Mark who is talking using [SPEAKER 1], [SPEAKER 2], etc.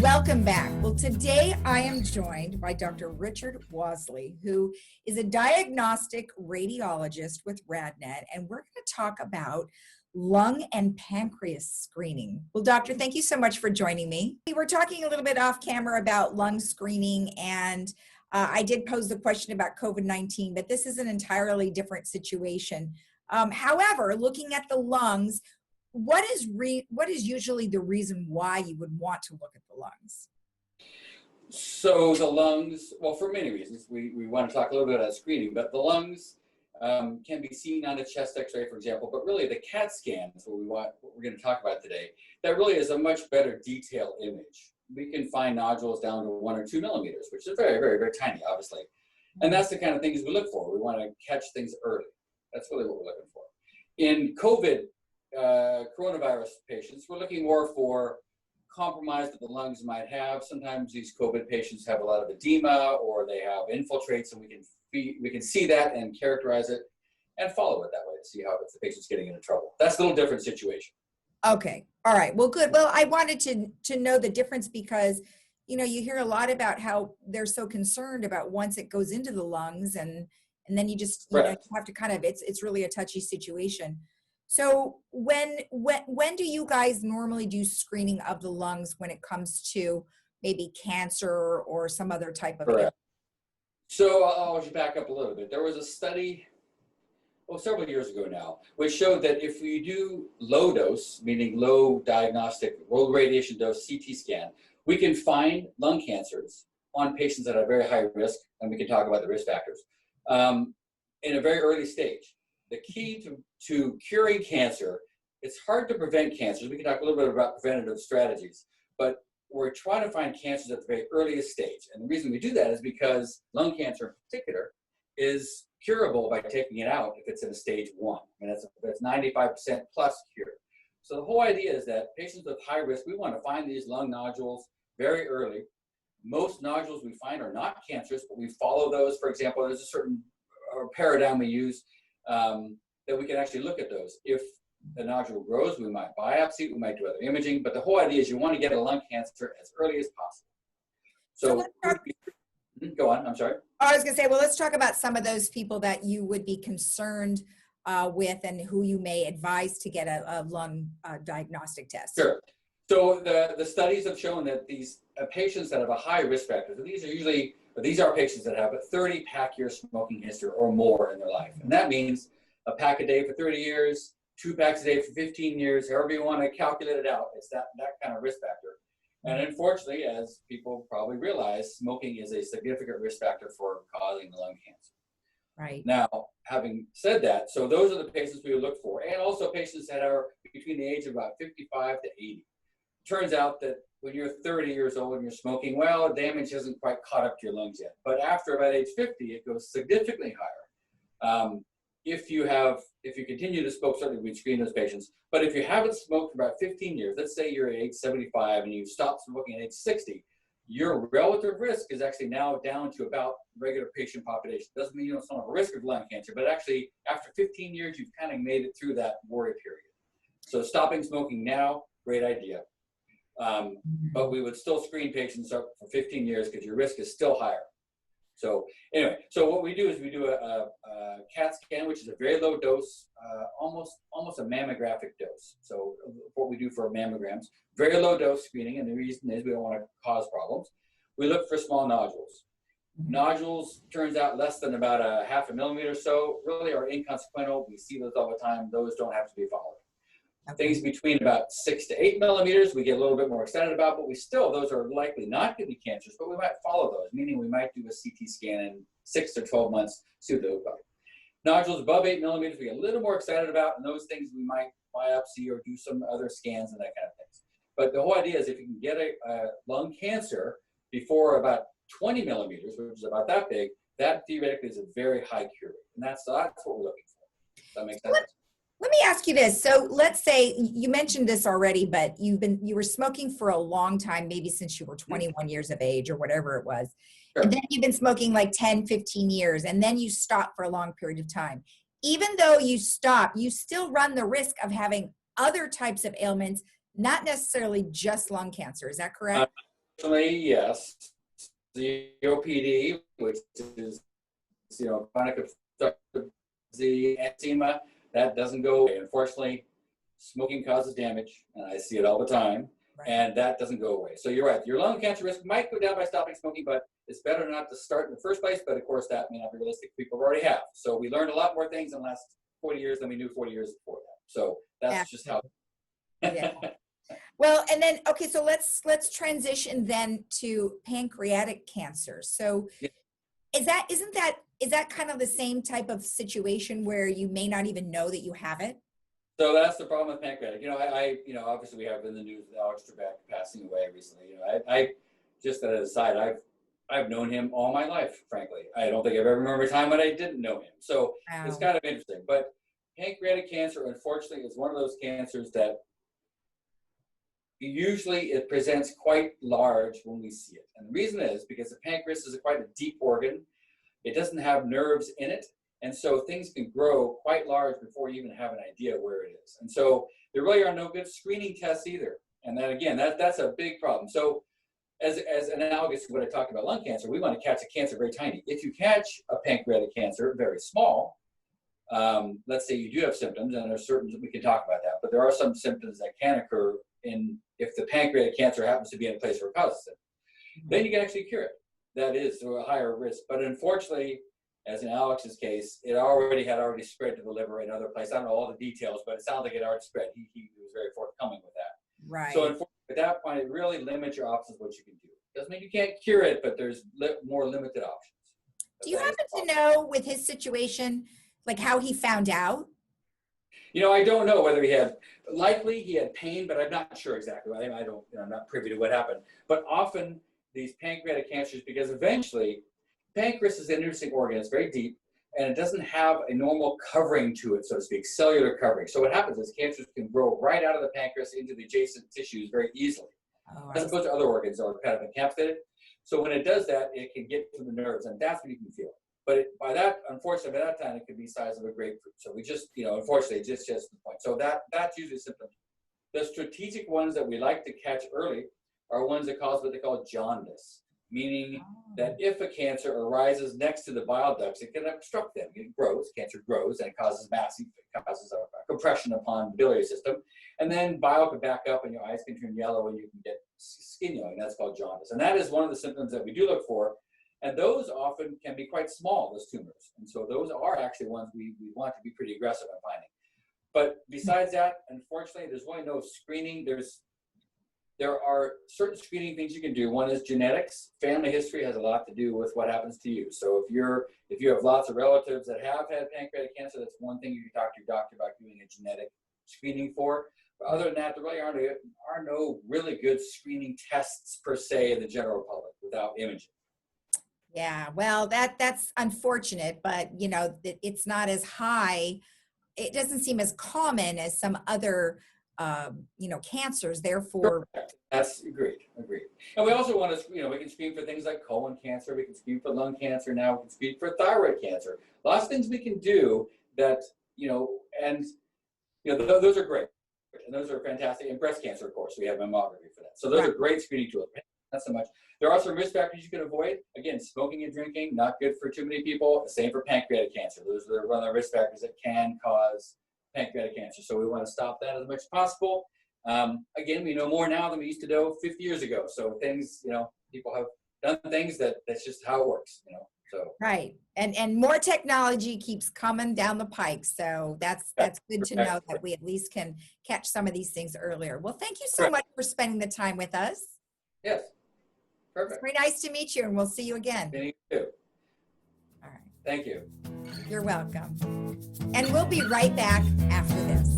[SPEAKER 1] Welcome back. Well, today I am joined by Dr. Richard Wasley, who is a diagnostic radiologist with RadNet, and we're going to talk about lung and pancreas screening. Well, doctor, thank you so much for joining me. We were talking a little bit off camera about lung screening, and I did pose the question about COVID-19, but this is an entirely different situation. However, looking at the lungs, what is usually the reason why you would want to look at the lungs?
[SPEAKER 2] So the lungs, well, for many reasons, we want to talk a little bit about screening, but the lungs can be seen on a chest x-ray, for example, but really the CAT scan is what we're going to talk about today. That really is a much better detailed image. We can find nodules down to 1 or 2 millimeters, which is very, very, very tiny, obviously. And that's the kind of things we look for. We want to catch things early. That's really what we're looking for. In COVID, coronavirus patients, we're looking more for compromise that the lungs might have. Sometimes these COVID patients have a lot of edema or they have infiltrates, and we can see that and characterize it and follow it that way to see how if the patient's getting into trouble. That's a little different situation.
[SPEAKER 1] Okay. All right. Well, good. Well, I wanted to know the difference because, you know, you hear a lot about how they're so concerned about once it goes into the lungs and then you just you know, you have to kind of, it's really a touchy situation. So when do you guys normally do screening of the lungs when it comes to maybe cancer or some other type of illness?
[SPEAKER 2] So I'll just back up a little bit. There was a study, several years ago now, which showed that if we do low dose, meaning low radiation dose CT scan, we can find lung cancers on patients that are very high risk, and we can talk about the risk factors, in a very early stage. The key to curing cancer, it's hard to prevent cancers. We can talk a little bit about preventative strategies, but we're trying to find cancers at the very earliest stage. And the reason we do that is because lung cancer in particular is curable by taking it out if it's in a stage 1. I mean, that's 95% plus cure. So the whole idea is that patients with high risk, we want to find these lung nodules very early. Most nodules we find are not cancerous, but we follow those. For example, there's a certain paradigm we use that we can actually look at those. If the nodule grows, we might biopsy, we might do other imaging, but the whole idea is you want to get a lung cancer as early as possible. So go on, I'm sorry.
[SPEAKER 1] I was going to say, well, let's talk about some of those people that you would be concerned with and who you may advise to get a lung diagnostic test.
[SPEAKER 2] Sure. So the studies have shown that these patients that have a high risk factor, so these are patients that have a 30 pack year smoking history or more in their life. And that means a pack a day for 30 years, 2 packs a day for 15 years, however you want to calculate it out. It's that kind of risk factor. And unfortunately, as people probably realize, smoking is a significant risk factor for causing lung cancer.
[SPEAKER 1] Right.
[SPEAKER 2] Now, having said that, so those are the patients we would look for, and also patients that are between the age of about 55 to 80. Turns out that when you're 30 years old and you're smoking, well, damage hasn't quite caught up to your lungs yet. But after about age 50, it goes significantly higher. If you continue to smoke, certainly we'd screen those patients. But if you haven't smoked for about 15 years, let's say you're at age 75 and you stop smoking at age 60, your relative risk is actually now down to about regular patient population. Doesn't mean you don't still have a risk of lung cancer, but actually after 15 years, you've kind of made it through that worry period. So stopping smoking now, great idea. But we would still screen patients up for 15 years because your risk is still higher. So anyway, so what we do is we do a CAT scan, which is a very low dose, almost a mammographic dose. So what we do for mammograms, very low dose screening, and the reason is we don't want to cause problems. We look for small nodules. Nodules, turns out less than about a half a millimeter or so, really are inconsequential. We see those all the time. Those don't have to be followed. Okay. Things between about 6 to 8 millimeters, we get a little bit more excited about, but those are likely not going to be cancerous, but we might follow those, meaning we might do a CT scan in 6 to 12 months, see what they look like. Nodules above 8 millimeters, we get a little more excited about, and those things we might biopsy or do some other scans and that kind of things. But the whole idea is if you can get a lung cancer before about 20 millimeters, which is about that big, that theoretically is a very high cure rate, and that's what we're looking for. Does that make sense?
[SPEAKER 1] Let me ask you this. So let's say you mentioned this already, but you were smoking for a long time, maybe since you were 21 years of age or whatever it was. Sure. And then you've been smoking like 10, 15 years, and then you stop for a long period of time. Even though you stop, you still run the risk of having other types of ailments, not necessarily just lung cancer. Is that correct?
[SPEAKER 2] Unfortunately, yes. COPD, which is, chronic obstructive disease, emphysema, that doesn't go away. Unfortunately, smoking causes damage, and I see it all the time,
[SPEAKER 1] Right.
[SPEAKER 2] and that doesn't go away. So you're right. Your lung cancer risk might go down by stopping smoking, but it's better not to start in the first place. But of course, that may not be realistic. People already have. So we learned a lot more things in the last 40 years than we knew 40 years before that. So that's just how.
[SPEAKER 1] Yeah. Well, and then, okay, so let's transition then to pancreatic cancer. So
[SPEAKER 2] Yeah.
[SPEAKER 1] is that kind of the same type of situation where you may not even know that you have it?
[SPEAKER 2] So that's the problem with pancreatic. Obviously we have in the news with Alex Trebek passing away recently. I just as an aside, I've known him all my life, frankly. I don't think I've ever remembered a time when I didn't know him. So It's kind of interesting. But pancreatic cancer, unfortunately, is one of those cancers that usually it presents quite large when we see it. And the reason is because the pancreas is quite a deep organ. It doesn't have nerves in it. And so things can grow quite large before you even have an idea where it is. And so there really are no good screening tests either. And then again, that's a big problem. So as analogous to what I talked about lung cancer, we want to catch a cancer very tiny. If you catch a pancreatic cancer very small, let's say you do have symptoms, and there's certain, we can talk about that, but there are some symptoms that can occur if the pancreatic cancer happens to be in a place where it causes it. Then you can actually cure it. That is a higher risk. But unfortunately, as in Alex's case, it had already spread to the liver and other places. I don't know all the details, but it sounds like it already spread. He was very forthcoming with that.
[SPEAKER 1] Right.
[SPEAKER 2] So unfortunately, at that point, it really limits your options of what you can do. Doesn't mean you can't cure it, but there's more limited options.
[SPEAKER 1] Do you happen to know with his situation, like how he found out?
[SPEAKER 2] I don't know whether he had pain, but I'm not sure exactly. I'm not privy to what happened. But often these pancreatic cancers, because eventually, pancreas is an interesting organ. It's very deep, and it doesn't have a normal covering to it, so to speak, cellular covering. So what happens is cancers can grow right out of the pancreas into the adjacent tissues very easily, as opposed to other organs that are kind of encapsulated. So when it does that, it can get to the nerves, and that's when you can feel it. But unfortunately, by that time, it could be the size of a grapefruit. So we just, unfortunately, just the point. So that's usually symptoms. The strategic ones that we like to catch early are ones that cause what they call jaundice, meaning that if a cancer arises next to the bile ducts, it can obstruct them. Cancer grows, and it causes a compression upon the biliary system. And then bile can back up, and your eyes can turn yellow, and you can get skin yellowing. That's called jaundice. And that is one of the symptoms that we do look for. And those often can be quite small, those tumors. And so those are actually ones we want to be pretty aggressive in finding. But besides that, unfortunately, there's really no screening. There are certain screening things you can do. One is genetics. Family history has a lot to do with what happens to you. So if you have lots of relatives that have had pancreatic cancer, that's one thing you can talk to your doctor about doing a genetic screening for. But other than that, there really are no really good screening tests per se in the general public without imaging.
[SPEAKER 1] Yeah, well, that's unfortunate, but it's not as high. It doesn't seem as common as some other, cancers. Therefore,
[SPEAKER 2] correct. That's agreed. And we also want to, we can screen for things like colon cancer. We can screen for lung cancer now. We can screen for thyroid cancer. Lots of things we can do that, those are great. And those are fantastic. And breast cancer, of course, we have mammography for that. So those are great screening tools. Not so much. There are some risk factors you can avoid. Again, smoking and drinking, not good for too many people. The same for pancreatic cancer. Those are one of the risk factors that can cause pancreatic cancer. So we want to stop that as much as possible. Again, we know more now than we used to know 50 years ago. So things, people have done things that's just how it works, So
[SPEAKER 1] right. And more technology keeps coming down the pike. So that's good to know that we at least can catch some of these things earlier. Well, thank you so much for spending the time with us.
[SPEAKER 2] Yes. Perfect.
[SPEAKER 1] It's very nice to meet you, and we'll see you again.
[SPEAKER 2] Me too.
[SPEAKER 1] All right.
[SPEAKER 2] Thank you.
[SPEAKER 1] You're welcome. And we'll be right back after this.